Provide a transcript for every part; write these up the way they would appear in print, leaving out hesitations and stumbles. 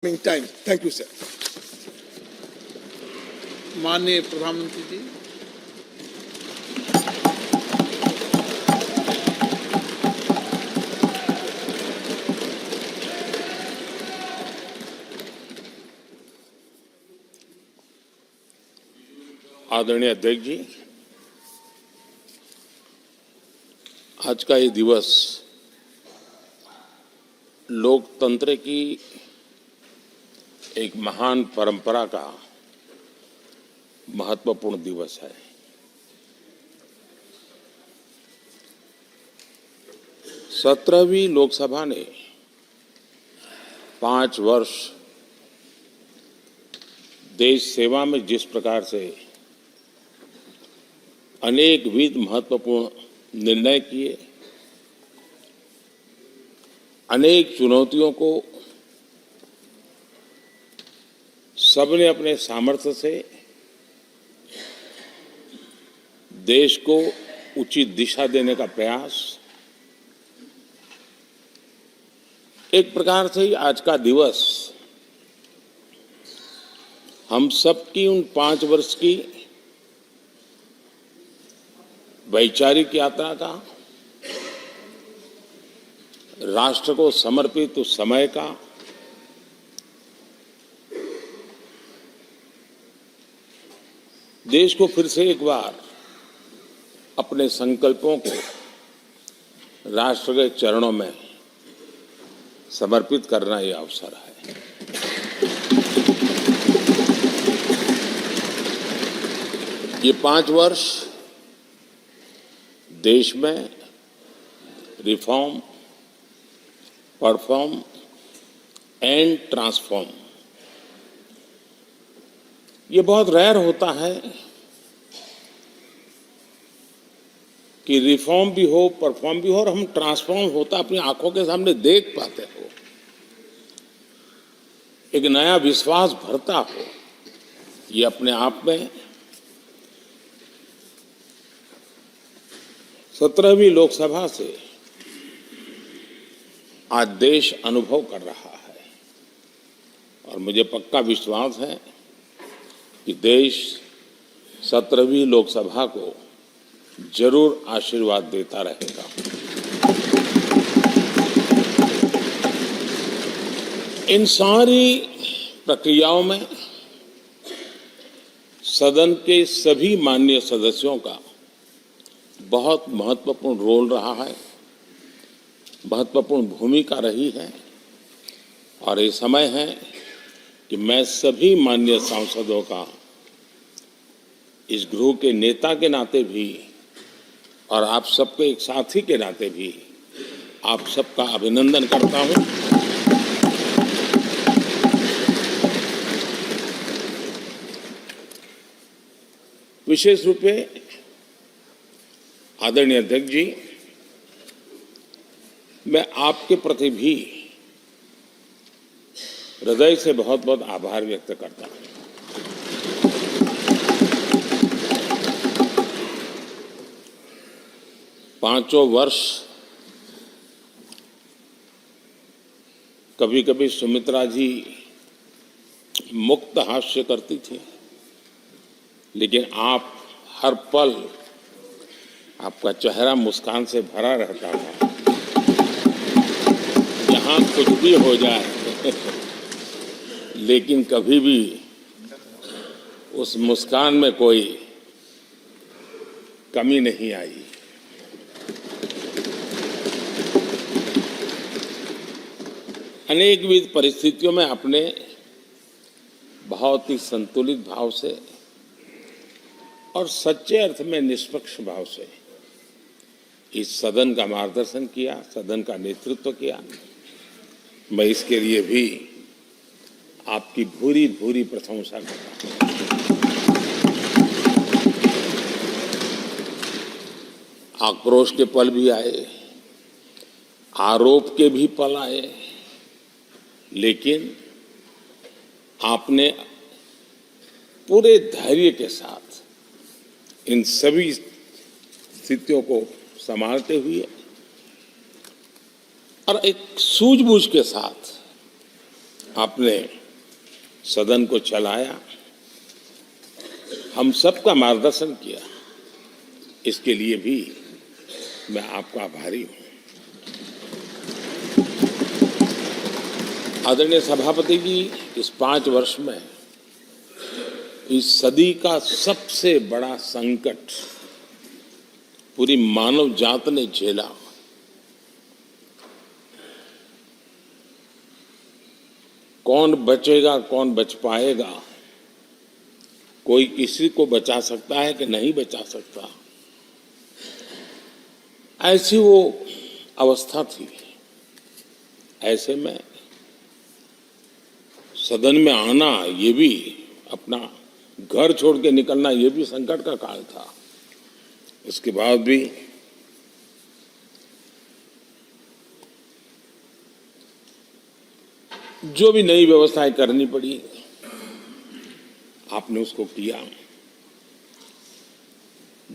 time. Thank you, sir. माननीय प्रधानमंत्री जी, आदरणीय अध्यक्ष जी, आज का ये दिवस लोकतंत्र की एक महान परंपरा का महत्वपूर्ण दिवस है। सत्रहवीं लोकसभा ने 5 वर्ष देश सेवा में जिस प्रकार से अनेकविध महत्वपूर्ण निर्णय किए, अनेक चुनौतियों को सबने अपने सामर्थ्य से देश को उचित दिशा देने का प्रयास, एक प्रकार से ही आज का दिवस हम सबकी उन 5 वर्ष की वैचारिक यात्रा का, राष्ट्र को समर्पित उस समय का, देश को फिर से एक बार अपने संकल्पों को राष्ट्र के चरणों में समर्पित करना यह अवसर है। ये 5 वर्ष देश में रिफॉर्म, परफॉर्म एंड ट्रांसफॉर्म, ये बहुत रेयर होता है कि रिफॉर्म भी हो, परफॉर्म भी हो और हम ट्रांसफॉर्म होता अपनी आंखों के सामने देख पाते हो, एक नया विश्वास भरता हो। ये अपने आप में 17वीं लोकसभा से आज देश अनुभव कर रहा है और मुझे पक्का विश्वास है कि देश 17वीं लोकसभा को जरूर आशीर्वाद देता रहेगा। इन सारी प्रक्रियाओं में सदन के सभी माननीय सदस्यों का बहुत महत्वपूर्ण रोल रहा है, महत्वपूर्ण भूमिका रही है और ये समय है कि मैं सभी माननीय सांसदों का इस गृह के नेता के नाते भी और आप सबके एक साथी के नाते भी आप सबका अभिनंदन करता हूं। विशेष रूप से आदरणीय अध्यक्ष जी, मैं आपके प्रति भी हृदय से बहुत बहुत आभार व्यक्त करता हूं। पांचों वर्ष कभी कभी सुमित्रा जी मुक्त हास्य करती थी, लेकिन आप हर पल आपका चेहरा मुस्कान से भरा रहता था। यहाँ कुछ भी हो जाए लेकिन कभी भी उस मुस्कान में कोई कमी नहीं आई। अनेकविध परिस्थितियों में आपने बहुत ही संतुलित भाव से और सच्चे अर्थ में निष्पक्ष भाव से इस सदन का मार्गदर्शन किया, सदन का नेतृत्व किया। मैं इसके लिए भी आपकी भूरी भूरी प्रशंसा करता हूं। आक्रोश के पल भी आए, आरोप के भी पल आए, लेकिन आपने पूरे धैर्य के साथ इन सभी स्थितियों को संभालते हुए और एक सूझबूझ के साथ आपने सदन को चलाया, हम सबका मार्गदर्शन किया, इसके लिए भी मैं आपका आभारी हूं। आदरणीय सभापति जी, इस 5 वर्ष में इस सदी का सबसे बड़ा संकट पूरी मानव जात ने झेला। कौन बचेगा, कौन बच पाएगा, कोई किसी को बचा सकता है कि नहीं बचा सकता, ऐसी वो अवस्था थी। ऐसे में सदन में आना, ये भी अपना घर छोड़ के निकलना, ये भी संकट का काल था। उसके बाद भी जो भी नई व्यवस्थाएं करनी पड़ी, आपने उसको किया।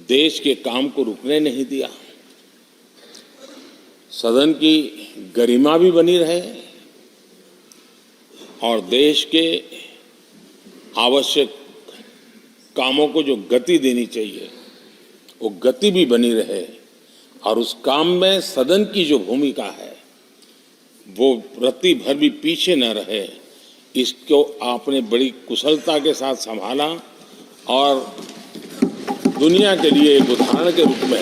देश के काम को रुकने नहीं दिया। सदन की गरिमा भी बनी रहे और देश के आवश्यक कामों को जो गति देनी चाहिए, वो गति भी बनी रहे। और उस काम में सदन की जो भूमिका है, वो रत्ती भर भी पीछे न रहे। इसको आपने बड़ी कुशलता के साथ संभाला और दुनिया के लिए एक उदाहरण के रूप में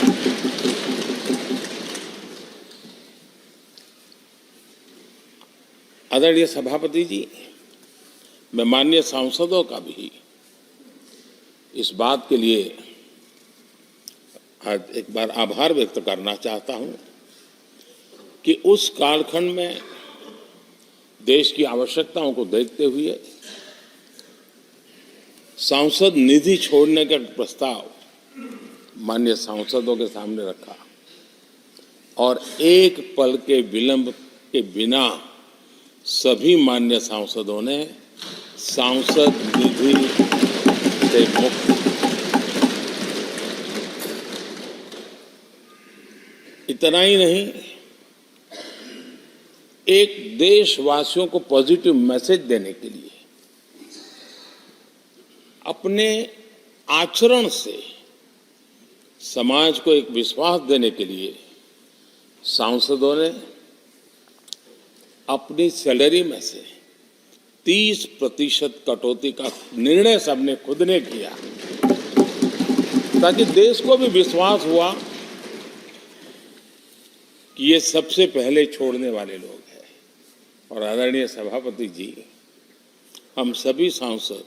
आदरणीय सभापति जी, मैं माननीय सांसदों का भी इस बात के लिए आज एक बार आभार व्यक्त करना चाहता हूं कि उस कालखंड में देश की आवश्यकताओं को देखते हुए सांसद निधि छोड़ने का प्रस्ताव माननीय सांसदों के सामने रखा और एक पल के विलंब के बिना सभी माननीय सांसदों ने सांसद निधि से मुक्त। इतना ही नहीं, एक देशवासियों को पॉजिटिव मैसेज देने के लिए अपने आचरण से समाज को एक विश्वास देने के लिए सांसदों ने अपनी सैलरी में से 30% कटौती का निर्णय सबने खुद ने किया, ताकि देश को भी विश्वास हुआ कि ये सबसे पहले छोड़ने वाले लोग हैं। और आदरणीय सभापति जी, हम सभी सांसद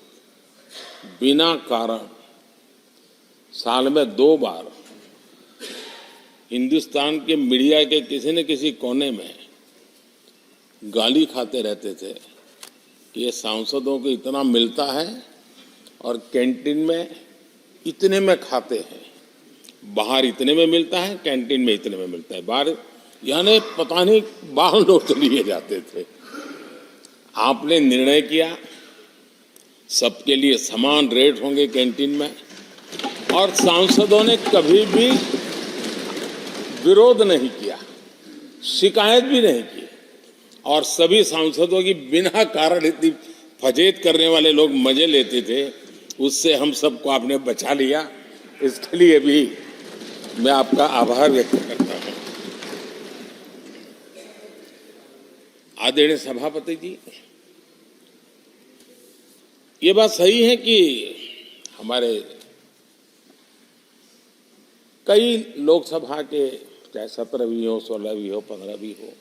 बिना कारण साल में 2 बार हिंदुस्तान के मीडिया के किसी न किसी कोने में गाली खाते रहते थे कि ये सांसदों को इतना मिलता है और कैंटीन में इतने में खाते हैं, बाहर इतने में मिलता है, कैंटीन में इतने में मिलता है, बाहर यानी पता नहीं बाहर लोग तो लिए जाते थे। आपने निर्णय किया सबके लिए समान रेट होंगे कैंटीन में, और सांसदों ने कभी भी विरोध नहीं किया, शिकायत भी नहीं की। और सभी सांसदों की बिना कारण इतनी फजेत करने वाले लोग मजे लेते थे, उससे हम सबको आपने बचा लिया। इसके लिए भी मैं आपका आभार व्यक्त करता हूं। आदरणीय सभापति जी, ये बात सही है कि हमारे कई लोकसभा के, चाहे 17वीं हो, 16वीं हो, 15वीं हो,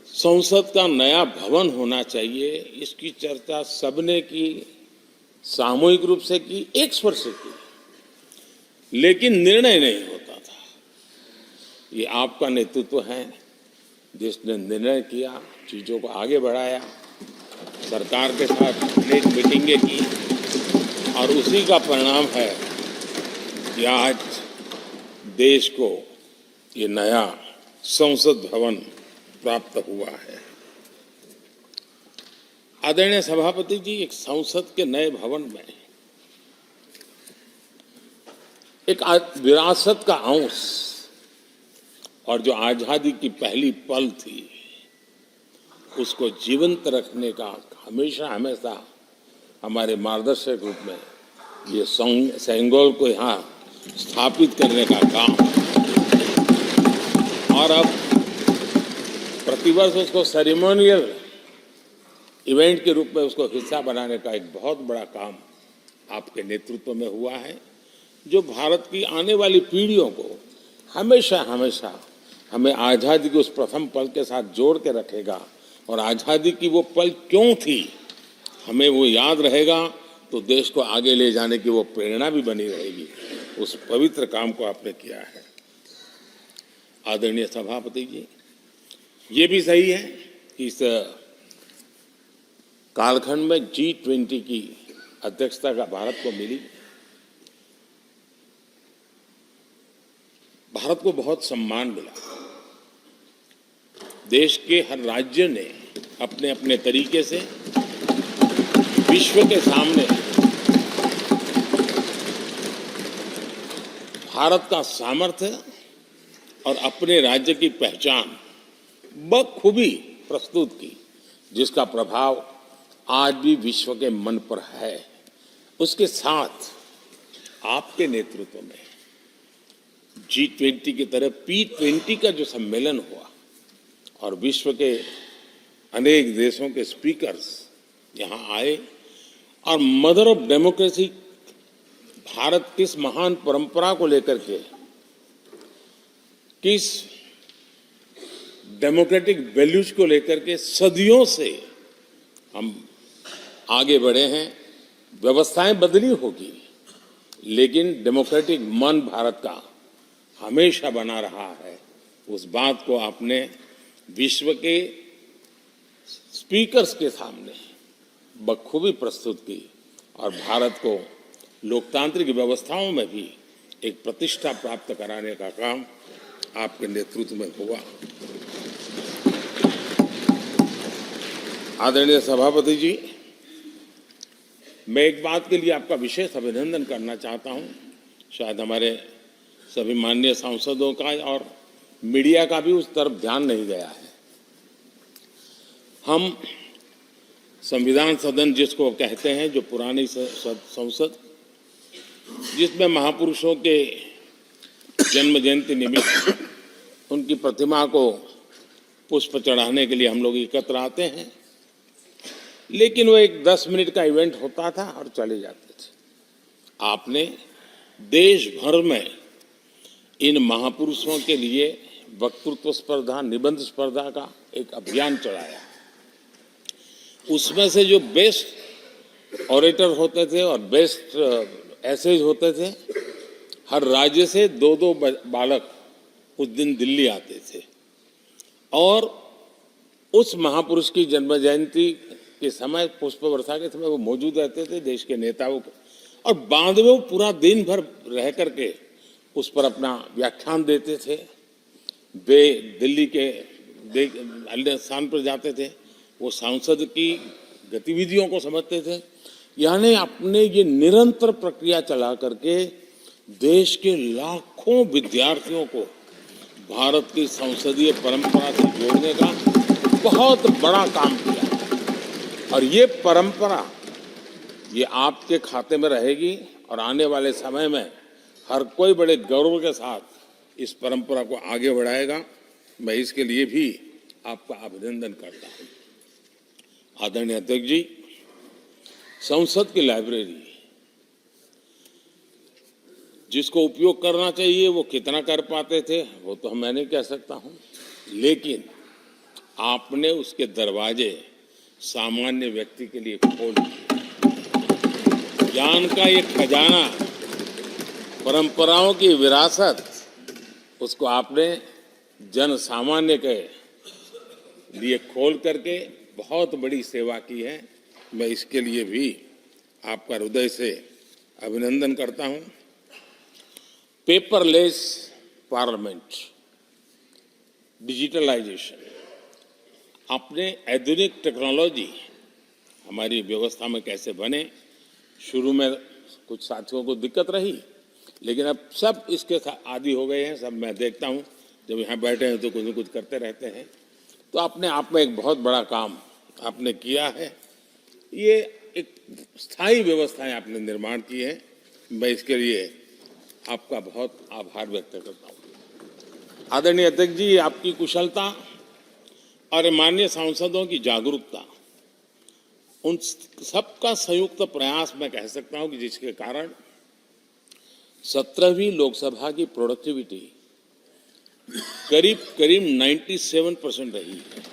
संसद का नया भवन होना चाहिए, इसकी चर्चा सबने की, सामूहिक रूप से की, एक स्वर से की, लेकिन निर्णय नहीं होता था। ये आपका नेतृत्व है जिसने निर्णय किया, चीजों को आगे बढ़ाया, सरकार के साथ अनेक मीटिंगें की, और उसी का परिणाम है कि आज देश को ये नया संसद भवन प्राप्त हुआ है। आदरणीय सभापति जी, एक संसद के नए भवन में एक विरासत का अंश और जो आजादी की पहली पल थी, उसको जीवंत रखने का हमेशा हमेशा हमारे मार्गदर्शक रूप में ये सेंगोल को यहाँ स्थापित करने का काम, और अब प्रतिवर्ष उसको सेरेमोनियल इवेंट के रूप में उसको हिस्सा बनाने का एक बहुत बड़ा काम आपके नेतृत्व में हुआ है, जो भारत की आने वाली पीढ़ियों को हमेशा हमेशा हमें आज़ादी के उस प्रथम पल के साथ जोड़ के रखेगा, और आज़ादी की वो पल क्यों थी हमें वो याद रहेगा, तो देश को आगे ले जाने की वो प्रेरणा भी बनी रहेगी। उस पवित्र काम को आपने किया है। आदरणीय सभापति जी, ये भी सही है कि इस कालखंड में G20 की अध्यक्षता का भारत को मिली। भारत को बहुत सम्मान मिला। देश के हर राज्य ने अपने अपने तरीके से विश्व के सामने भारत का सामर्थ्य और अपने राज्य की पहचान बखूबी प्रस्तुत की, जिसका प्रभाव आज भी विश्व के मन पर है। उसके साथ आपके नेतृत्व में G20 की तरह P20 का जो सम्मेलन हुआ और विश्व के अनेक देशों के स्पीकर्स यहाँ आए, और मदर ऑफ डेमोक्रेसी भारत किस महान परंपरा को लेकर के, किस डेमोक्रेटिक वैल्यूज को लेकर के सदियों से हम आगे बढ़े हैं। व्यवस्थाएं बदली होगी, लेकिन डेमोक्रेटिक मन भारत का हमेशा बना रहा है। उस बात को आपने विश्व के स्पीकर्स के सामने बखूबी प्रस्तुत की, और भारत को लोकतांत्रिक व्यवस्थाओं में भी एक प्रतिष्ठा प्राप्त कराने का काम आपके नेतृत्व में हुआ। आदरणीय सभापति जी, मैं एक बात के लिए आपका विशेष अभिनंदन करना चाहता हूं। शायद हमारे सभी माननीय सांसदों का और मीडिया का भी उस तरफ ध्यान नहीं गया है। हम संविधान सदन जिसको कहते हैं, जो पुरानी संसद, जिसमें महापुरुषों के जन्म जयंती निमित्त उनकी प्रतिमा को पुष्प चढ़ाने के लिए हम लोग एकत्र आते हैं, लेकिन वो एक 10 मिनट का इवेंट होता था और चले जाते थे। आपने देश भर में इन महापुरुषों के लिए वक्तृत्व स्पर्धा, निबंध स्पर्धा का एक अभियान चलाया। उसमें से जो बेस्ट ऑरेटर होते थे और बेस्ट एसेज होते थे, हर राज्य से 2-2 बालक उस दिन दिल्ली आते थे, और उस महापुरुष की जन्म जयंती के समय, पुष्प वर्षा के समय वो मौजूद रहते थे, देश के नेताओं को, और बाद में वो पूरा दिन भर रह करके उस पर अपना व्याख्यान देते थे। वे दिल्ली के अन्य स्थान पर जाते थे, वो सांसद की गतिविधियों को समझते थे। यानी अपने ये निरंतर प्रक्रिया चला करके देश के लाखों विद्यार्थियों को भारत की संसदीय परंपरा से जोड़ने का बहुत बड़ा काम किया। और ये परंपरा ये आपके खाते में रहेगी, और आने वाले समय में हर कोई बड़े गौरव के साथ इस परंपरा को आगे बढ़ाएगा। मैं इसके लिए भी आपका अभिनंदन करता हूँ। आदरणीय अध्यक्ष जी, संसद की लाइब्रेरी जिसको उपयोग करना चाहिए वो कितना कर पाते थे वो तो मैं नहीं कह सकता हूं, लेकिन आपने उसके दरवाजे सामान्य व्यक्ति के लिए खोल दिए। ज्ञान का ये खजाना, परंपराओं की विरासत, उसको आपने जन सामान्य के लिए खोल करके बहुत बड़ी सेवा की है। मैं इसके लिए भी आपका हृदय से अभिनंदन करता हूं। पेपरलेस पार्लियामेंट, डिजिटलाइजेशन, आपने आधुनिक टेक्नोलॉजी हमारी व्यवस्था में कैसे बने। शुरू में कुछ साथियों को दिक्कत रही, लेकिन अब सब इसके आदी हो गए हैं। सब मैं देखता हूं, जब यहाँ बैठे हैं तो कुछ न कुछ करते रहते हैं। तो अपने आप में एक बहुत बड़ा काम आपने किया है। ये एक स्थायी व्यवस्थाएं आपने निर्माण की है। मैं इसके लिए आपका बहुत आभार व्यक्त करता हूँ। आदरणीय अध्यक्ष जी, आपकी कुशलता और माननीय सांसदों की जागरूकता, उन सबका संयुक्त प्रयास मैं कह सकता हूं कि जिसके कारण 17वीं लोकसभा की प्रोडक्टिविटी करीब करीब 97% रही है।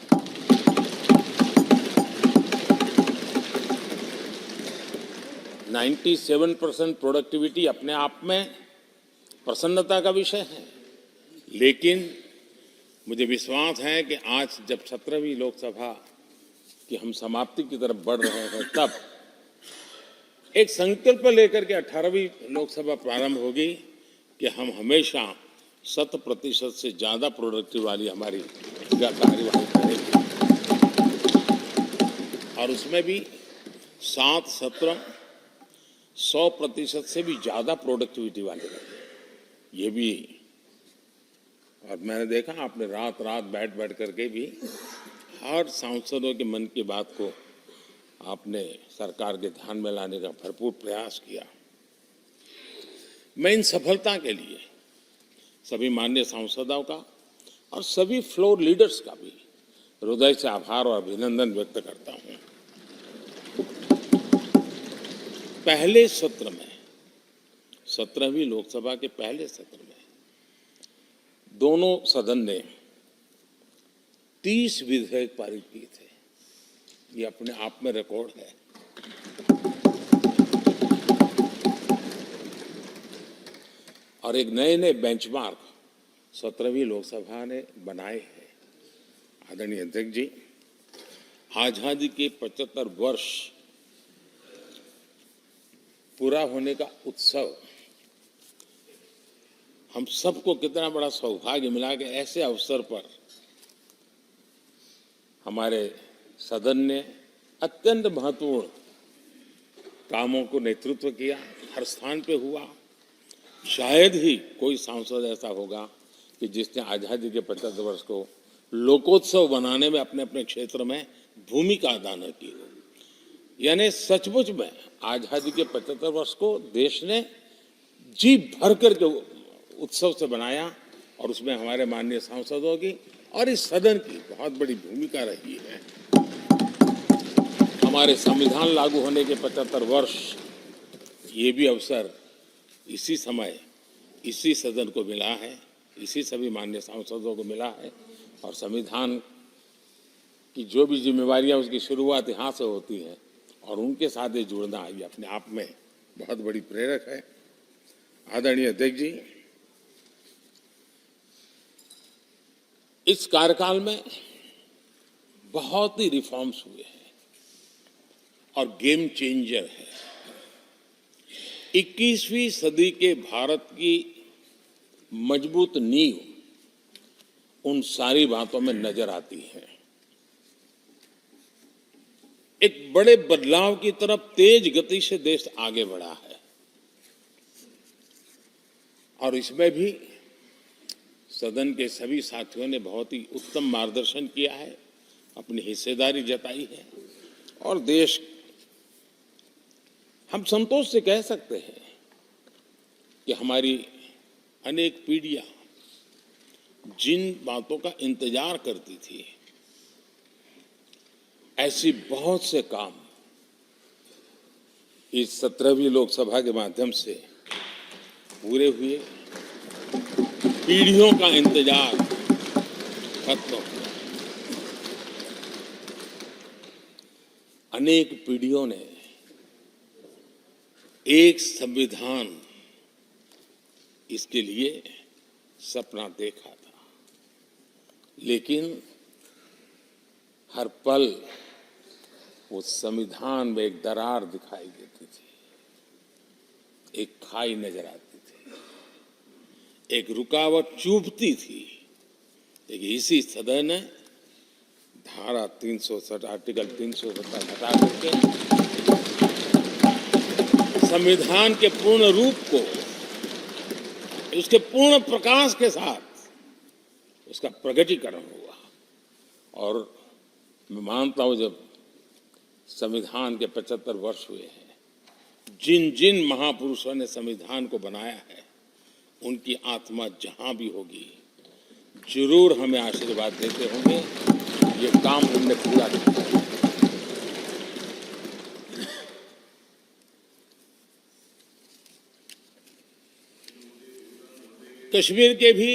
97% प्रोडक्टिविटी अपने आप में प्रसन्नता का विषय है, लेकिन मुझे विश्वास है कि आज जब 17वीं लोकसभा की हम समाप्ति की तरफ बढ़ रहे हैं, तब एक संकल्प लेकर के 18वीं लोकसभा प्रारंभ होगी कि हम हमेशा 100% से ज्यादा प्रोडक्टिव वाली हमारी कार्यवाही करेंगे, और उसमें भी 7 सत्र 100% से भी ज्यादा प्रोडक्टिविटी वाले रहेंगे। ये भी, और मैंने देखा आपने रात रात बैठ करके भी हर सांसदों के मन की बात को आपने सरकार के ध्यान में लाने का भरपूर प्रयास किया। मैं इन सफलता के लिए सभी माननीय सांसदों का और सभी फ्लोर लीडर्स का भी हृदय से आभार और अभिनंदन व्यक्त करता हूं। पहले सत्र में, 17वीं लोकसभा के पहले सत्र में दोनों सदन ने 30 विधेयक पारित किए थे। ये अपने आप में रिकॉर्ड है। और एक नए नए बेंचमार्क 17वीं लोकसभा ने बनाए हैं। आदरणीय अध्यक्ष जी, आजादी के 75 वर्ष पूरा होने का उत्सव, हम सबको कितना बड़ा सौभाग्य मिला कि ऐसे अवसर पर हमारे सदन ने अत्यंत महत्वपूर्ण कामों को नेतृत्व किया। हर स्थान पे हुआ। शायद ही कोई सांसद ऐसा होगा कि जिसने आजादी के 75 वर्ष को लोकोत्सव बनाने में अपने अपने क्षेत्र में भूमिका अदा न की हो। यानी सचमुच में आजादी के 75 वर्ष को देश ने जी भर करके उत्सव से बनाया, और उसमें हमारे माननीय सांसदों की और इस सदन की बहुत बड़ी भूमिका रही है। हमारे संविधान लागू होने के 75 वर्ष, ये भी अवसर इसी समय इसी सदन को मिला है, इसी सभी माननीय सांसदों को मिला है। और संविधान की जो भी जिम्मेवारियां, उसकी शुरुआत यहाँ से होती है, और उनके साथ ये जुड़ना ये अपने आप में बहुत बड़ी प्रेरक है। आदरणीय अध्यक्ष जी, इस कार्यकाल में बहुत ही रिफॉर्म्स हुए हैं और गेम चेंजर है। 21वीं सदी के भारत की मजबूत नींव उन सारी बातों में नजर आती है। एक बड़े बदलाव की तरफ तेज गति से देश आगे बढ़ा है, और इसमें भी सदन के सभी साथियों ने बहुत ही उत्तम मार्गदर्शन किया है, अपनी हिस्सेदारी जताई है। और देश, हम संतोष से कह सकते हैं कि हमारी अनेक पीढ़ियां जिन बातों का इंतजार करती थी, ऐसी बहुत से काम इस 17वीं लोकसभा के माध्यम से पूरे हुए। पीढ़ियों का इंतजार खत्म हुआ। अनेक पीढ़ियों ने एक संविधान, इसके लिए सपना देखा था, लेकिन हर पल उस संविधान में एक दरार दिखाई देती थी, एक खाई नजर आती थी, एक रुकावट चुभती थी। लेकिन इसी सदन ने धारा 360 आर्टिकल 370 हटा करके संविधान के पूर्ण रूप को, उसके पूर्ण प्रकाश के साथ उसका प्रकटीकरण हुआ। और मैं मानता हूं जब संविधान के 75 वर्ष हुए हैं, जिन जिन महापुरुषों ने संविधान को बनाया है उनकी आत्मा जहां भी होगी जरूर हमें आशीर्वाद देते होंगे ये काम हमने पूरा किया। कश्मीर के भी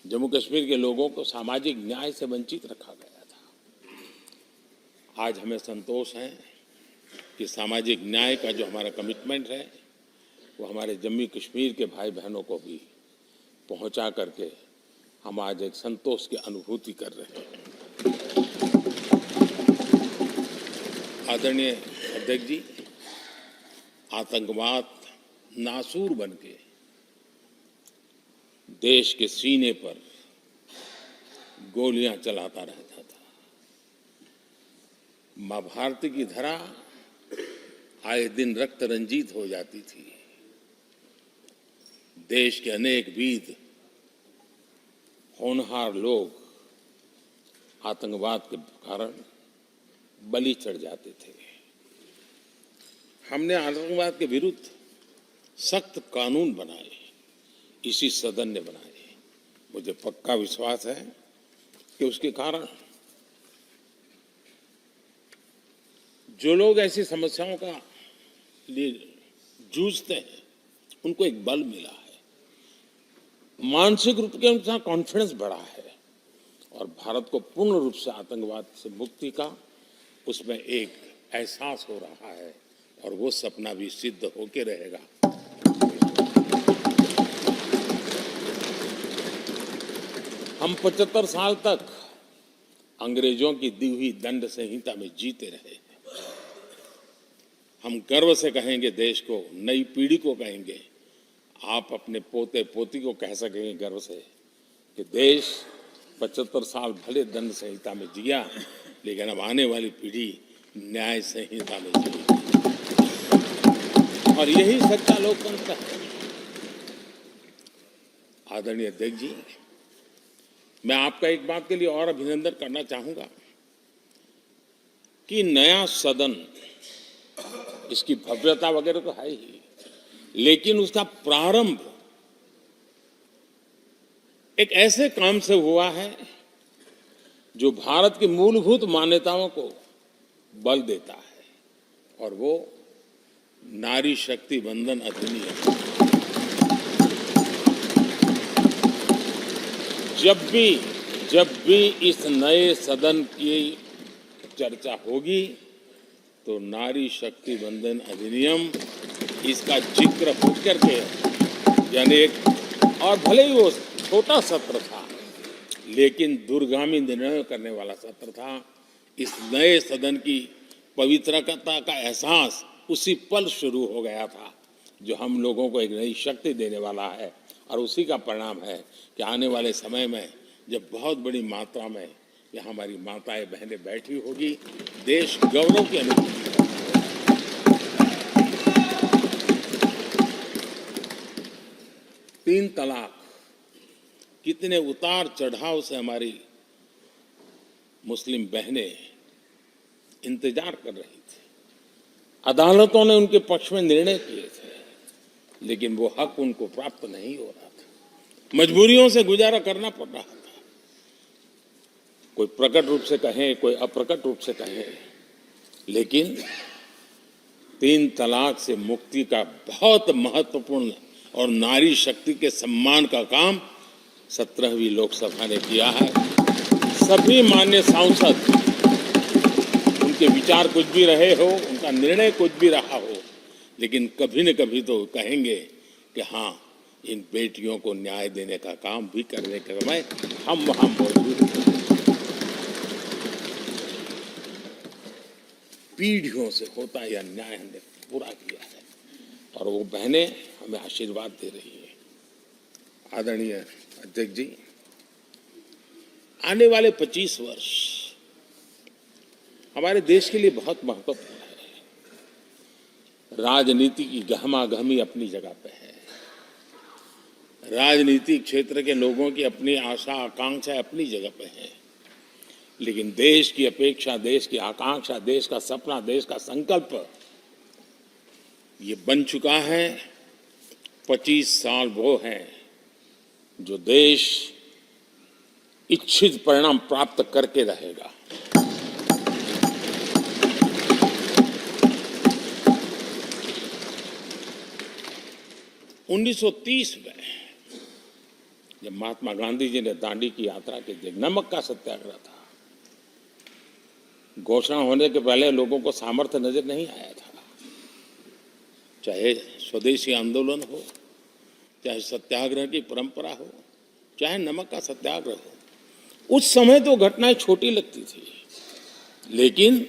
जम्मू कश्मीर के लोगों को सामाजिक न्याय से वंचित रखा गया था। आज हमें संतोष है कि सामाजिक न्याय का जो हमारा कमिटमेंट है वो हमारे जम्मू कश्मीर के भाई बहनों को भी पहुंचा करके हम आज एक संतोष की अनुभूति कर रहे हैं। आदरणीय अध्यक्ष जी, आतंकवाद नासूर बनके देश के सीने पर गोलियां चलाता रहता था। मां भारती की धरा आए दिन रक्त रंजित हो जाती थी। देश के अनेक वीर होनहार लोग आतंकवाद के कारण बलि चढ़ जाते थे। हमने आतंकवाद के विरुद्ध सख्त कानून बनाए, इसी सदन ने बनाए। मुझे पक्का विश्वास है कि उसके कारण जो लोग ऐसी समस्याओं का लिए जूझते हैं उनको एक बल मिला है, मानसिक रूप के उनका कॉन्फिडेंस बढ़ा है और भारत को पूर्ण रूप से आतंकवाद से मुक्ति का उसमें एक एहसास हो रहा है और वो सपना भी सिद्ध होके रहेगा। हम 75 साल तक अंग्रेजों की दी हुई दंड संहिता में जीते रहे। हम गर्व से कहेंगे, देश को, नई पीढ़ी को कहेंगे, आप अपने पोते पोती को कह सकेंगे गर्व से कि देश 75 साल भले दंड संहिता में जिया, लेकिन अब आने वाली पीढ़ी न्याय संहिता में जिएगी और यही सच्चा लोकतंत्र है। आदरणीय अध्यक्ष जी, मैं आपका एक बात के लिए और अभिनंदन करना चाहूंगा कि नया सदन, इसकी भव्यता वगैरह तो है ही, लेकिन उसका प्रारंभ एक ऐसे काम से हुआ है जो भारत की मूलभूत मान्यताओं को बल देता है और वो नारी शक्ति वंदन अधिनियम। जब भी इस नए सदन की चर्चा होगी तो नारी शक्ति वंदन अधिनियम इसका जिक्र होकर के, यानी एक, और भले ही वो छोटा सत्र था लेकिन दूरगामी निर्णय करने वाला सत्र था। इस नए सदन की पवित्रता का एहसास उसी पल शुरू हो गया था जो हम लोगों को एक नई शक्ति देने वाला है और उसी का परिणाम है कि आने वाले समय में जब बहुत बड़ी मात्रा में यहाँ हमारी माताएं बहनें बैठी होगी, देश गौरव की अनुभूति। 3 तलाक कितने उतार चढ़ाव से हमारी मुस्लिम बहनें इंतजार कर रही थी। अदालतों ने उनके पक्ष में निर्णय किए थे, लेकिन वो हक उनको प्राप्त नहीं हो रहा था। मजबूरियों से गुजारा करना पड़ रहा था। कोई प्रकट रूप से कहें, कोई अप्रकट रूप से कहें, लेकिन 3 तलाक से मुक्ति का बहुत महत्वपूर्ण और नारी शक्ति के सम्मान का काम 17वीं लोकसभा ने किया है। सभी मान्य सांसद, उनके विचार कुछ भी रहे हो, उनका निर्णय कुछ भी रहा हो, लेकिन कभी न कभी तो कहेंगे कि हाँ, इन बेटियों को न्याय देने का काम भी करने के समय हम वहां मौजूद हैं। पीढ़ियों से होता यह न्याय हमने पूरा किया है और वो बहनें हमें आशीर्वाद दे रही है। आदरणीय अध्यक्ष जी, आने वाले 25 वर्ष हमारे देश के लिए बहुत महत्वपूर्ण है। राजनीति की गहमा गहमी अपनी जगह पे है, राजनीतिक क्षेत्र के लोगों की अपनी आशा आकांक्षा अपनी जगह पे है, लेकिन देश की अपेक्षा, देश की आकांक्षा, देश का सपना, देश का संकल्प ये बन चुका है। 25 साल वो हैं जो देश इच्छित परिणाम प्राप्त करके रहेगा। (1930) में जब महात्मा गांधी जी ने दांडी की यात्रा की थी, नमक का सत्याग्रह था, घोषणा होने के पहले लोगों को सामर्थ्य नजर नहीं आया था। चाहे स्वदेशी आंदोलन हो, चाहे सत्याग्रह की परंपरा हो, चाहे नमक का सत्याग्रह हो, उस समय तो घटनाएं छोटी लगती थी, लेकिन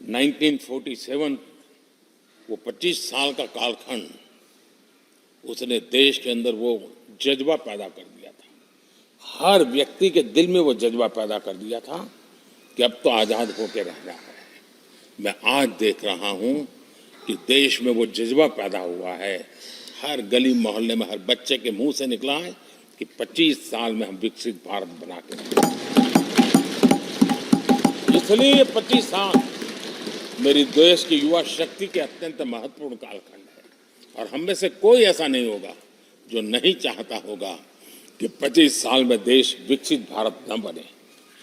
1947 वो 25 साल का कालखंड, उसने देश के अंदर वो जज्बा पैदा कर दिया था। हर व्यक्ति के दिल में वो जज्बा पैदा कर दिया था कि अब तो आजाद होकर रहना है। मैं आज देख रहा हूं कि देश में वो जज्बा पैदा हुआ है। हर गली मोहल्ले में हर बच्चे के मुंह से निकला है कि 25 साल में हम विकसित भारत बना के रहेंगे। इसलिए ये 25 साल मेरी देश की युवा शक्ति के अत्यंत महत्वपूर्ण कालखंड है, और हम में से कोई ऐसा नहीं होगा जो नहीं चाहता होगा कि 25 साल में देश विकसित भारत न बने।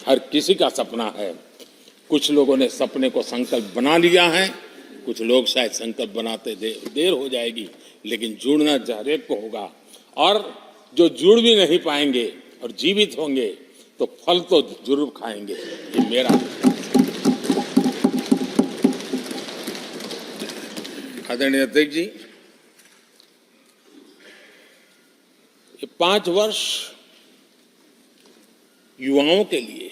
हर किसी का सपना है। कुछ लोगों ने सपने को संकल्प बना लिया है, कुछ लोग शायद संकल्प बनाते देर हो जाएगी, लेकिन जुड़ना हर एक को होगा। और जो जुड़ भी नहीं पाएंगे और जीवित होंगे तो फल तो जरूर खाएंगे। ये मेरा आदरणीय अध्यक्ष जी, ये 5 वर्ष युवाओं के लिए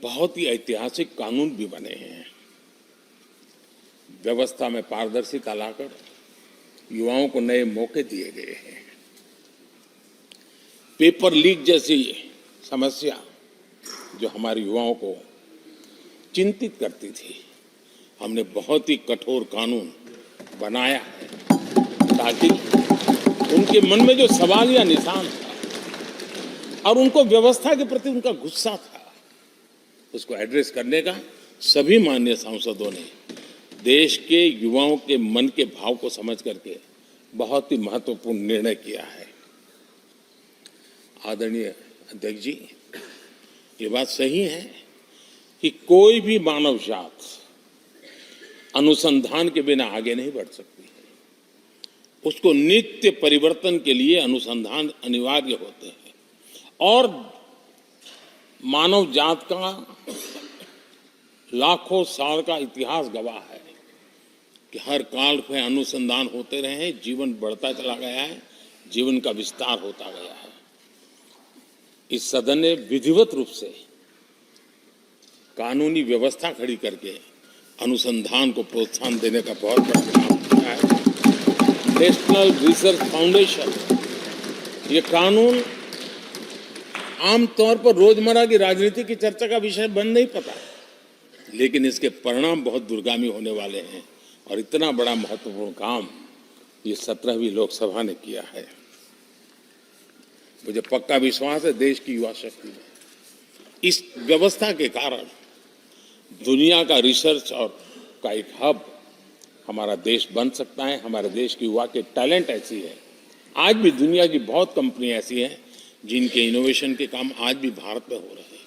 बहुत ही ऐतिहासिक कानून भी बने हैं। व्यवस्था में पारदर्शिता लाकर युवाओं को नए मौके दिए गए हैं। पेपर लीक जैसी समस्या जो हमारे युवाओं को चिंतित करती थी, हमने बहुत ही कठोर कानून बनाया है ताकि उनके मन में जो सवाल या निशान था और उनको व्यवस्था के प्रति उनका गुस्सा था, उसको एड्रेस करने का सभी माननीय सांसदों ने देश के युवाओं के मन के भाव को समझ करके बहुत ही महत्वपूर्ण निर्णय किया है। आदरणीय अध्यक्ष जी, ये बात सही है कि कोई भी मानव जात अनुसंधान के बिना आगे नहीं बढ़ सकती है। उसको नित्य परिवर्तन के लिए अनुसंधान अनिवार्य होते हैं, और मानव जात का लाखों साल का इतिहास गवाह है कि हर काल में अनुसंधान होते रहे हैं, जीवन बढ़ता चला गया है, जीवन का विस्तार होता गया है। इस सदन ने विधिवत रूप से कानूनी व्यवस्था खड़ी करके अनुसंधान को प्रोत्साहन देने का बहुत बड़ा काम किया है। नेशनल रिसर्च फाउंडेशन, ये कानून आमतौर पर रोजमर्रा की राजनीति की चर्चा का विषय बन नहीं पता, लेकिन इसके परिणाम बहुत दूरगामी होने वाले हैं, और इतना बड़ा महत्वपूर्ण काम ये 17वीं लोकसभा ने किया है। मुझे पक्का विश्वास है देश की युवा शक्ति में। इस व्यवस्था के कारण दुनिया का रिसर्च और का एक हब हमारा देश बन सकता है। हमारे देश की युवा के टैलेंट ऐसी है, आज भी दुनिया की बहुत कंपनियां ऐसी हैं जिनके इनोवेशन के काम आज भी भारत में हो रहे हैं,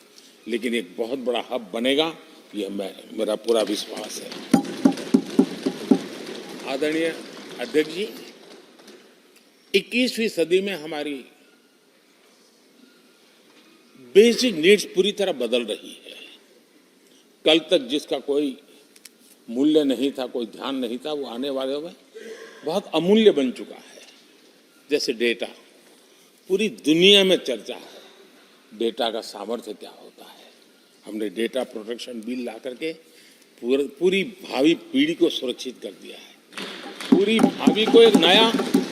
लेकिन एक बहुत बड़ा हब बनेगा, ये मेरा पूरा विश्वास है। आदरणीय अध्यक्ष जी, 21वीं सदी में हमारी बेसिक नीड्स पूरी तरह बदल रही है। कल तक जिसका कोई मूल्य नहीं था, कोई ध्यान नहीं था, वो आने वाले में बहुत अमूल्य बन चुका है। जैसे डेटा, पूरी दुनिया में चर्चा है डेटा का सामर्थ्य क्या होता है। हमने डेटा प्रोटेक्शन बिल ला करके पूरी भावी पीढ़ी को सुरक्षित कर दिया है। पूरी भावी को एक नया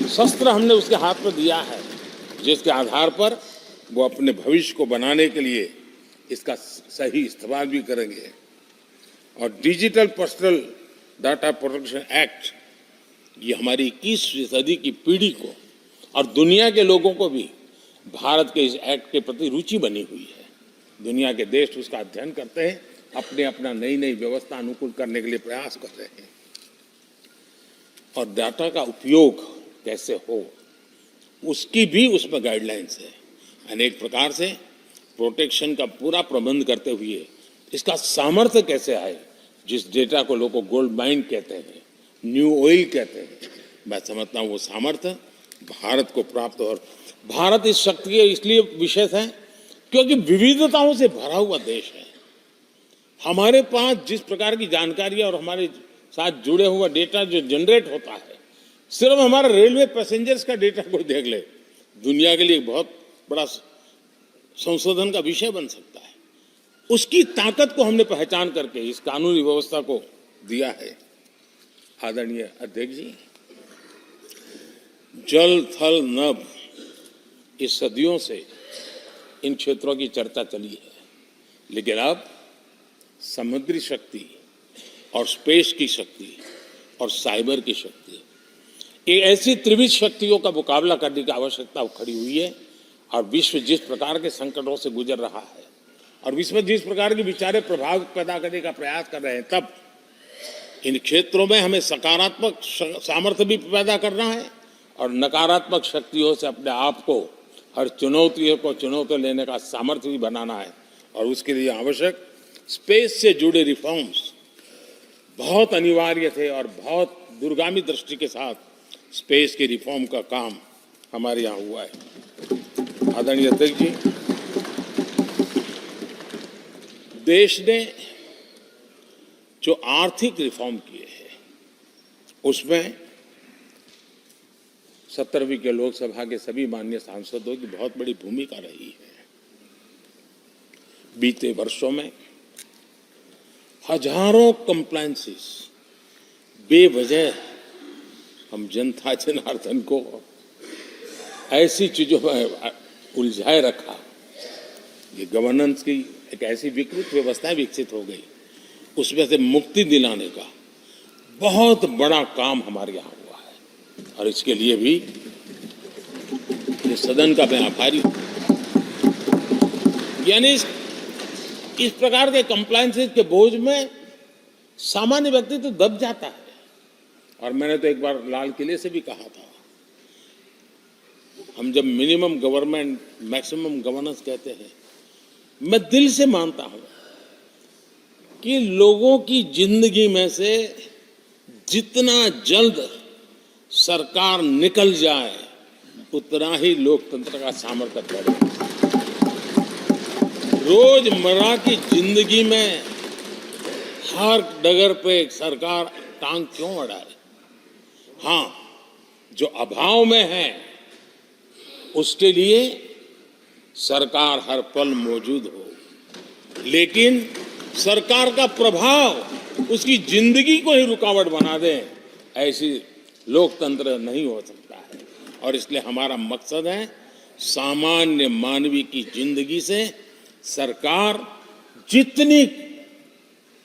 शस्त्र हमने उसके हाथ में दिया है, जिसके आधार पर वो अपने भविष्य को बनाने के लिए इसका सही इस्तेमाल भी करेंगे। और digital personal data protection act ये हमारी 21वीं सदी की पीढ़ी को और दुनिया के लोगों को भी भारत के इस एक्ट के प्रति रुचि बनी हुई है। दुनिया के देश उसका अध्ययन करते हैं, अपने अपना नई नई व्यवस्था अनुकूल करने के लिए प्रयास कर रहे हैं। और डाटा का उपयोग कैसे हो उसकी भी उसमें गाइडलाइंस है। अनेक प्रकार से प्रोटेक्शन का पूरा प्रबंध करते हुए इसका सामर्थ्य कैसे आए, जिस डेटा को लोगों गोल्ड माइन कहते हैं, न्यू ऑयल कहते हैं, मैं समझता हूँ वो सामर्थ्य भारत को प्राप्त हो। और भारत इस शक्ति के इसलिए विशेष है क्योंकि विविधताओं से भरा हुआ देश है। हमारे पास जिस प्रकार की जानकारी और हमारे साथ जुड़े हुआ डेटा जो जनरेट होता है, सिर्फ हमारा रेलवे पैसेंजर्स का डेटा कोई देख ले, दुनिया के लिए बहुत बड़ा संशोधन का विषय बन सकता है। उसकी ताकत को हमने पहचान करके इस कानूनी व्यवस्था को दिया है। आदरणीय अध्यक्ष जी, जल थल नभ इस सदियों से इन क्षेत्रों की चर्चा चली है, लेकिन अब समुद्री शक्ति और स्पेस की शक्ति और साइबर की शक्ति, ये ऐसी त्रिविध शक्तियों का मुकाबला करने की आवश्यकता खड़ी हुई है। और विश्व जिस प्रकार के संकटों से गुजर रहा है और विश्व जिस प्रकार के विचारे प्रभाव पैदा करने का प्रयास कर रहे हैं, तब इन क्षेत्रों में हमें सकारात्मक सामर्थ्य भी पैदा करना है और नकारात्मक शक्तियों से अपने आप को हर चुनौतियों को चुनौती लेने का सामर्थ्य भी बनाना है। और उसके लिए आवश्यक स्पेस से जुड़े रिफॉर्म्स बहुत अनिवार्य थे और बहुत दूरगामी दृष्टि के साथ स्पेस के रिफॉर्म का काम हमारे यहाँ हुआ है। आदरणीय अध्यक्ष जी, देश ने जो आर्थिक रिफॉर्म किए हैं उसमें 17वीं के लोकसभा के सभी माननीय सांसदों की बहुत बड़ी भूमिका रही है। बीते वर्षों में हजारों कंप्लायंसेस बेवजह हम जनता जनार्दन को ऐसी चीजों में उलझाए रखा। ये गवर्नेंस की एक ऐसी विकृत व्यवस्था विकसित हो गई, उसमें से मुक्ति दिलाने का बहुत बड़ा काम हमारे यहाँ हुआ है। और इसके लिए भी ये सदन का मैं आभारी हूं। यानी इस प्रकार के कंप्लायंसेस के बोझ में सामान्य व्यक्ति तो दब जाता है। और मैंने तो एक बार लाल किले से भी कहा था, हम जब मिनिमम गवर्नमेंट मैक्सिमम गवर्नेंस कहते हैं, मैं दिल से मानता हूं कि लोगों की जिंदगी में से जितना जल्द सरकार निकल जाए उतना ही लोकतंत्र का सामर्थ्य बढ़े। रोजमर्रा की जिंदगी में हर डगर पे सरकार टांग क्यों अड़ाए? हाँ, जो अभाव में है उसके लिए सरकार हर पल मौजूद हो, लेकिन सरकार का प्रभाव उसकी जिंदगी को ही रुकावट बना दे, ऐसी लोकतंत्र नहीं हो सकता है। और इसलिए हमारा मकसद है सामान्य मानवी की जिंदगी से सरकार जितनी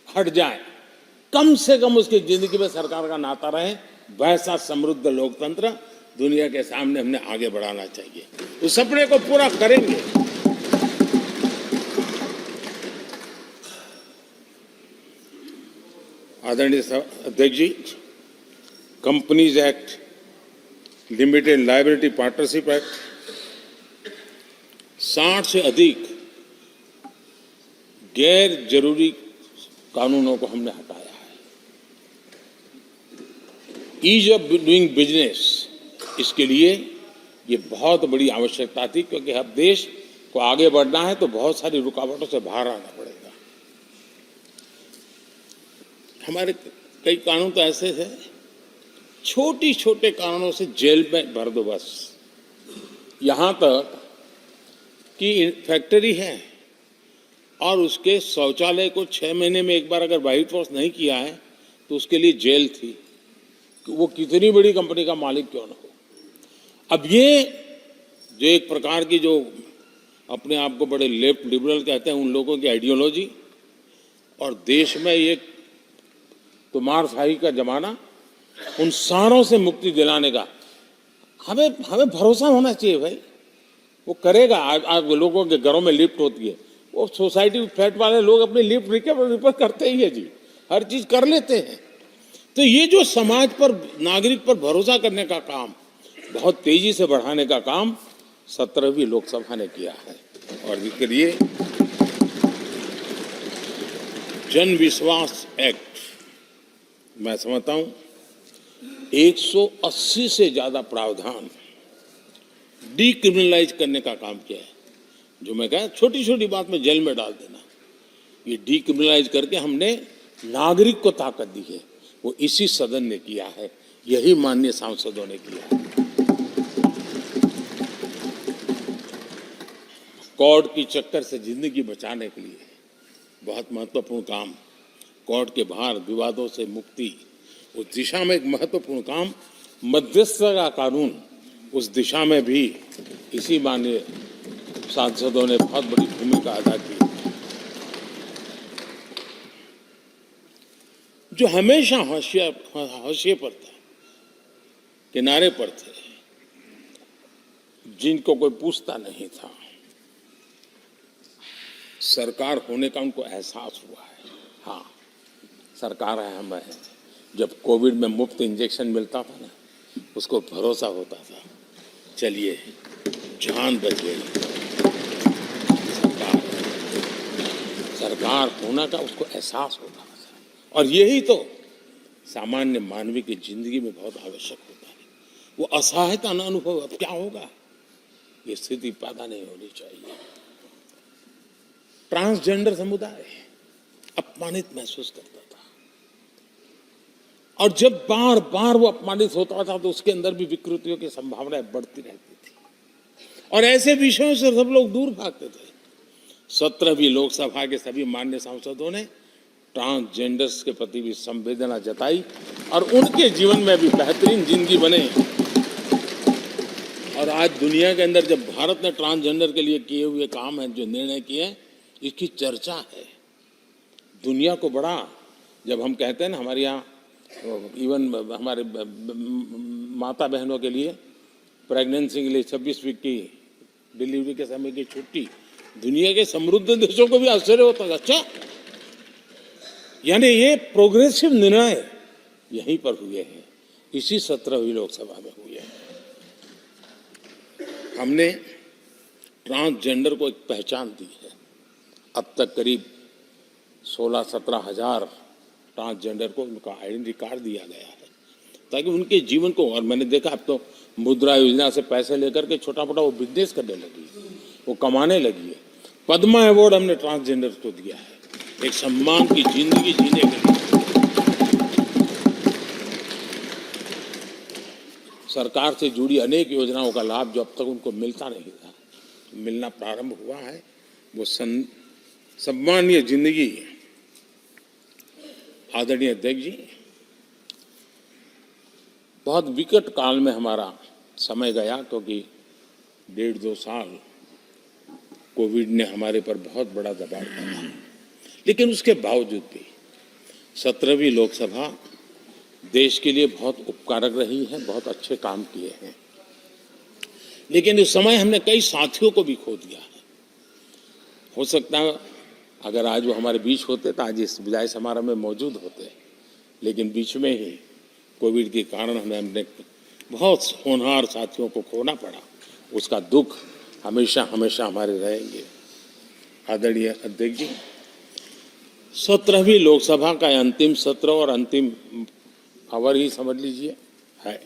हट जाए, कम से कम उसकी जिंदगी में सरकार का नाता रहे, वैसा समृद्ध लोकतंत्र दुनिया के सामने हमने आगे बढ़ाना चाहिए। उस सपने को पूरा करेंगे। आदरणीय अध्यक्ष जी, companies act, limited liability partnership act, 60 से अधिक गैर जरूरी कानूनों को हमने हटाया है। ईज ऑफ डूइंग बिजनेस, इसके लिए ये बहुत बड़ी आवश्यकता थी, क्योंकि अब देश को आगे बढ़ना है तो बहुत सारी रुकावटों से बाहर आना पड़ेगा। हमारे कई कानून तो ऐसे थे, छोटी छोटे कारणों से जेल में भर दो बस। यहां तक कि फैक्ट्री है और उसके शौचालय को 6 महीने में एक बार अगर व्हाइट वॉश नहीं किया है तो उसके लिए जेल थी, वो कितनी बड़ी कंपनी का मालिक क्यों ना हो। अब ये जो एक प्रकार की जो अपने आप को बड़े लेफ्ट लिबरल कहते हैं, उन लोगों की आइडियोलॉजी, और देश में ये तुमारशाही का जमाना, उन सारों से मुक्ति दिलाने का हमें हमें भरोसा होना चाहिए भाई। वो करेगा। आज लोगों के घरों में लिफ्ट होती है, वो सोसाइटी फ्लैट वाले लोग अपनी लिफ्ट रिपेयर करते ही है जी, हर चीज कर लेते हैं। तो ये जो समाज पर, नागरिक पर भरोसा करने का काम, बहुत तेजी से बढ़ाने का काम 17वीं लोकसभा ने किया है। और इसके लिए जन विश्वास एक्ट, मैं समझता हूं 180 से ज्यादा प्रावधान डीक्रिमिनलाइज करने का काम किया है। जो मैं कहा छोटी छोटी बात में जेल में डाल देना, ये डीक्रिमिनलाइज करके हमने नागरिक को ताकत दी है। वो इसी सदन ने किया है, यही माननीय सांसदों ने किया है। कोर्ट की चक्कर से जिंदगी बचाने के लिए बहुत महत्वपूर्ण काम, कोर्ट के बाहर विवादों से मुक्ति, उस दिशा में एक महत्वपूर्ण काम, मध्यस्थता का कानून, उस दिशा में भी इसी माननीय सांसदों ने बहुत बड़ी भूमिका अदा की। जो हमेशा हाशिए पर था, किनारे पर थे, जिनको कोई पूछता नहीं था, सरकार होने का उनको एहसास हुआ है। हाँ, सरकार है, हम है। जब कोविड में मुफ्त इंजेक्शन मिलता था ना, उसको भरोसा होता था, चलिए जान बच गई। सरकार होना का उसको एहसास होता था। और यही तो सामान्य मानवीय की जिंदगी में बहुत आवश्यक होता है। वो असहायता न अनुभव, अब क्या होगा, ये स्थिति पैदा नहीं होनी चाहिए। ट्रांसजेंडर समुदाय अपमानित महसूस करता था, और जब बार बार वो अपमानित होता था तो उसके अंदर भी विकृतियों की संभावनाएं बढ़ती रहती थी, और ऐसे विषयों से सब लोग दूर भागते थे। 17वीं लोकसभा के सभी माननीय सांसदों ने ट्रांसजेंडर्स के प्रति भी संवेदना जताई, और उनके जीवन में भी बेहतरीन जिंदगी बने। और आज दुनिया के अंदर जब भारत ने ट्रांसजेंडर के लिए किए हुए काम है, जो निर्णय किए, इसकी चर्चा है दुनिया को बड़ा। जब हम कहते हैं ना, हमारे यहाँ इवन हमारे माता बहनों के लिए प्रेगनेंसी के लिए 26 वीक की डिलीवरी के समय की छुट्टी, दुनिया के समृद्ध देशों को भी आश्चर्य होता है। अच्छा, यानी ये प्रोग्रेसिव निर्णय यहीं पर हुए हैं, इसी 17वीं लोकसभा में हुए हैं। हमने ट्रांसजेंडर को एक पहचान दी है। अब तक करीब 16-17 हजार ट्रांसजेंडर को उनका आइडेंटिटी कार्ड दिया गया है, ताकि उनके जीवन को। और मैंने देखा अब तो मुद्रा योजना से पैसे लेकर के छोटा मोटा वो बिजनेस करने लगी, वो कमाने लगी है। पद्मा अवार्ड हमने ट्रांसजेंडर को दिया है, एक सम्मान की जिंदगी जीने के लिए। सरकार से जुड़ी अनेक योजनाओं का लाभ जो अब तक उनको मिलता नहीं था, मिलना प्रारंभ हुआ है। वो सम्मानीय जिंदगी। आदरणीय अध्यक्ष जी, बहुत विकट काल में हमारा समय गया, क्योंकि 1.5-2 साल कोविड ने हमारे पर बहुत बड़ा दबाव डाला। लेकिन उसके बावजूद भी 17वीं लोकसभा देश के लिए बहुत उपकारक रही है, बहुत अच्छे काम किए हैं। लेकिन इस समय हमने कई साथियों को भी खो दिया है। हो सकता है अगर आज वो हमारे बीच होते तो आज इस विदाई समारोह में मौजूद होते, लेकिन बीच में ही कोविड के कारण हमें अपने बहुत होनहार साथियों को खोना पड़ा। उसका दुख हमेशा हमेशा हमारे रहेंगे। आदरणीय अध्यक्ष जी, 17वीं लोकसभा का अंतिम सत्र और अंतिम आवर ही समझ लीजिए है।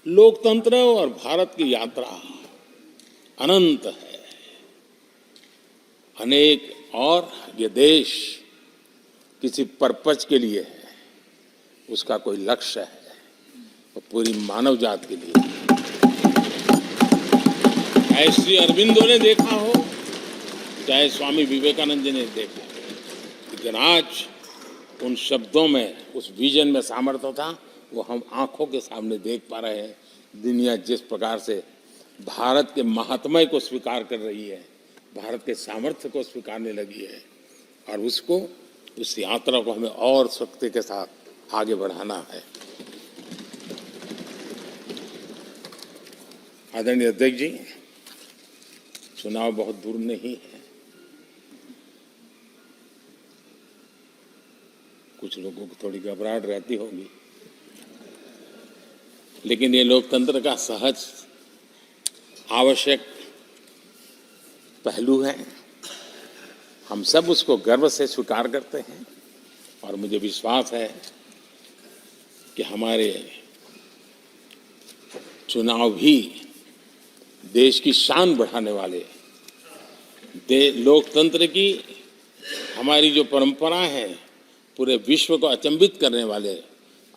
लोकतंत्र और भारत की यात्रा अनंत है, अनेक, और ये देश किसी पर्पज के लिए है, उसका कोई लक्ष्य है, वो पूरी मानव जात के लिए। चाहे श्री अरविंदो ने देखा हो, चाहे स्वामी विवेकानंद जी ने देखा हो, लेकिन आज उन शब्दों में, उस विजन में सामर्थ्य था, वो हम आंखों के सामने देख पा रहे हैं। दुनिया जिस प्रकार से भारत के महात्म्य को स्वीकार कर रही है, भारत के सामर्थ्य को स्वीकारने लगी है, और उसको, उस यात्रा को हमें और शक्ति के साथ आगे बढ़ाना है। आदरणीय अध्यक्ष जी, चुनाव बहुत दूर नहीं है। कुछ लोगों को थोड़ी घबराहट रहती होगी, लेकिन ये लोकतंत्र का सहज आवश्यक पहलू है। हम सब उसको गर्व से स्वीकार करते हैं और मुझे विश्वास है कि हमारे चुनाव भी देश की शान बढ़ाने वाले, लोकतंत्र की हमारी जो परंपरा है पूरे विश्व को अचंभित करने वाले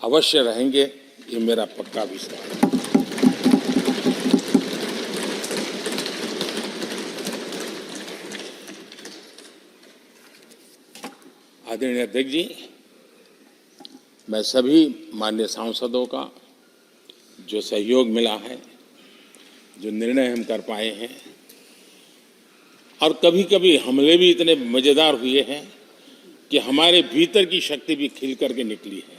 अवश्य रहेंगे, ये मेरा पक्का विश्वास है। आदरणीय अध्यक्ष जी, मैं सभी माननीय सांसदों का जो सहयोग मिला है, जो निर्णय हम कर पाए हैं, और कभी कभी हमले भी इतने मज़ेदार हुए हैं कि हमारे भीतर की शक्ति भी खिल करके निकली है।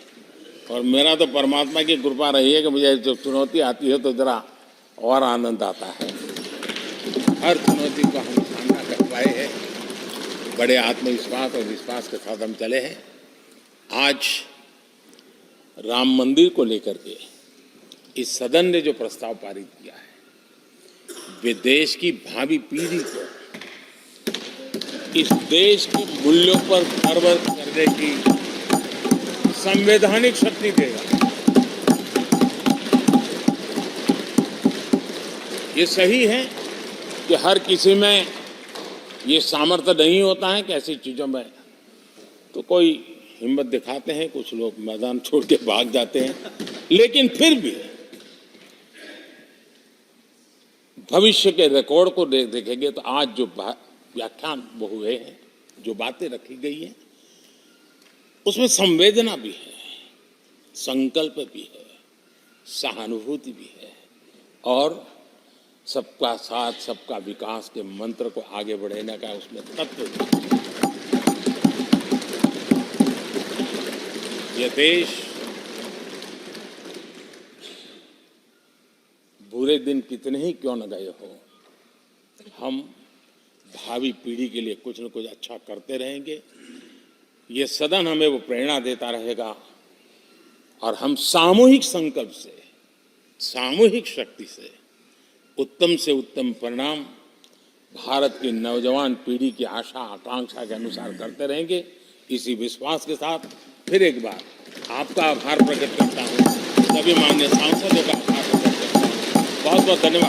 और मेरा तो परमात्मा की कृपा रही है कि मुझे जब चुनौती आती है तो ज़रा और आनंद आता है। हर चुनौती को हम सामना कर पाए हैं, बड़े आत्मविश्वास और विश्वास के साथ हम चले हैं। आज राम मंदिर को लेकर के इस सदन ने जो प्रस्ताव पारित किया है, वे देश की भावी पीढ़ी को इस देश के मूल्यों पर गर्व करने की संवैधानिक शक्ति देगा। ये सही है कि हर किसी में ये सामर्थ्य नहीं होता है कि ऐसी चीजों में तो कोई हिम्मत दिखाते हैं, कुछ लोग मैदान छोड़ के भाग जाते हैं, लेकिन फिर भी भविष्य के रिकॉर्ड को देखेंगे तो आज जो व्याख्यान वो हुए हैं, जो बातें रखी गई हैं, उसमें संवेदना भी है, संकल्प भी है, सहानुभूति भी है और सबका साथ सबका विकास के मंत्र को आगे बढ़ाने का उसमें तत्व भी है। यह देश बुरे दिन कितने ही क्यों न गए हो, हम भावी पीढ़ी के लिए कुछ न कुछ अच्छा करते रहेंगे। ये सदन हमें वो प्रेरणा देता रहेगा और हम सामूहिक संकल्प से, सामूहिक शक्ति से उत्तम से उत्तम परिणाम भारत की नौजवान पीढ़ी की आशा आकांक्षा के अनुसार करते रहेंगे। इसी विश्वास के साथ फिर एक बार आपका आभार प्रकट करता हूँ, सभी माननीय सांसदों का आभार प्रकट करता हूँ। बहुत बहुत धन्यवाद।